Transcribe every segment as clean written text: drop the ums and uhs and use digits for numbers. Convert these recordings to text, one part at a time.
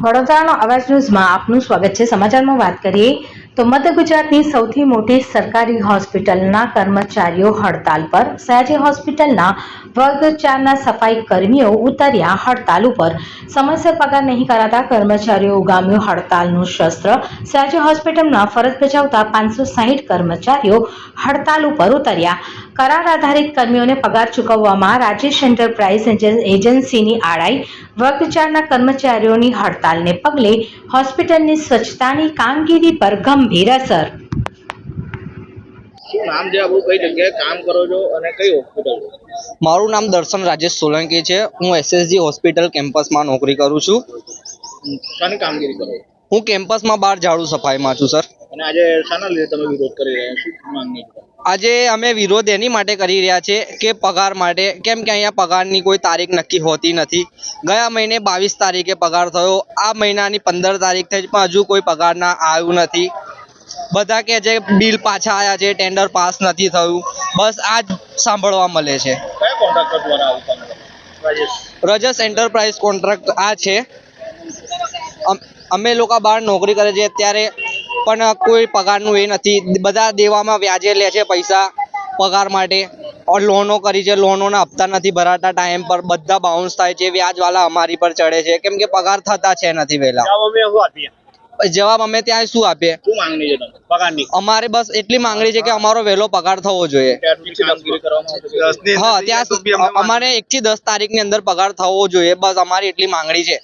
વડોદરાનો અવાજ ન્યૂઝમાં આપનું સ્વાગત છે। સમાચારમાં વાત કરીએ તો મધ્ય ગુજરાતની સૌથી મોટી સરકારી હોસ્પિટલના કર્મચારીઓ હડતાલ પર। સયાજી હોસ્પિટલના વર્ગ 4ના સફાઈ કર્મીઓ ઉતર્યા હડતાલ ઉપર। સમયસર પગાર નહીં કરાતા કર્મચારીઓ ઉગામ્યું હડતાલનું શસ્ત્ર। સયાજી હોસ્પિટલમાં ફરજ બજાવતા 560 કર્મચારીઓ હડતાલ ઉપર ઉતર્યા। કરાર આધારિત કર્મીઓને પગાર ચૂકવવામાં રાજેશ એન્ટરપ્રાઇઝ એજન્સીની આડાઈ। વર્ગ 4ના કર્મચારીઓની હડતાલને પગલે હોસ્પિટલની સ્વચ્છતાની કામગીરી પર ગંભીર અસર। શું નામ છે આપનું, કઈ જગ્યાએ કામ કરો છો અને કઈ હોસ્પિટલ? મારું નામ દર્શન રાજેશ સોલંકી છે। હું એસએસજી હોસ્પિટલ કેમ્પસમાં નોકરી કરું છું। શાની કામગીરી કરો? હું કેમ્પસમાં બહાર ઝાડુ સફાઈમાં છું સર। અને આજે શાના લીધે તમે વિરોધ કરી રહ્યા છો? શું માંગણી છે? આજે અમે વિરોધ એની માટે કરી રહ્યા છે કે પગાર માટે, કેમ કે અહીંયા પગારની કોઈ તારીખ નક્કી હોતી નથી। ગયા મહિને 22 તારીખે પગાર થયો, આ મહિનાની 15 તારીખ થઈ પણ હજુ કોઈ પગાર ના આવ્યું નથી। બધા કહે છે બિલ પાછા આવ્યા છે, ટેન્ડર પાસ નથી થયું, બસ આ જ સાંભળવા મળે છે। કયા કોન્ટ્રાક્ટર દ્વારા આવું કામ કરે? રાજેશ એન્ટરપ્રાઇઝ કોન્ટ્રાક્ટ આ છે। અમે લોકો બહાર નોકરી કરે છે અત્યારે પણ કોઈ પગારનું એ નથી। બધા દેવામાં વ્યાજે લે છે પૈસા પગાર માટે। લોનો કરી છે, લોનોના હપ્તા નથી ભરાતા ટાઈમ પર, બધા બાઉન્સ થાય છે, વ્યાજવાળા અમારી પર ચડે છે કેમ કે પગાર થતા છે નથી વહેલા। જવાબ અમે ત્યાં શું આપીએ? શું માંગણી છે તમે પગારની? અમારે બસ એટલી માંગણી છે કે અમારો વહેલો પગાર થવો જોઈએ। હા, ત્યાં અમારે 1 થી 10 તારીખની અંદર પગાર થવો જોઈએ, બસ અમારી એટલી માંગણી છે।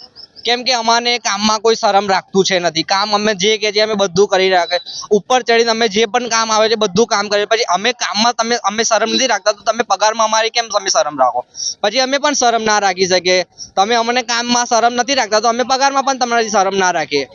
કેમ કે અમારે કામમાં કોઈ શરમ રાખતું છે નથી। કામ અમે જે કે છે અમે બધું કરી રાખે, ઉપર ચડીને અમે જે પણ કામ આવે છે બધું કામ કરીએ, પછી અમે કામમાં અમે શરમ નથી રાખતા તો તમે પગારમાં અમારી કેમ તમે શરમ રાખો? પછી અમે પણ શરમ ના રાખી શકીએ। તમે અમને કામમાં શરમ નથી રાખતા તો અમે પગારમાં પણ તમારી શરમ ના રાખીએ।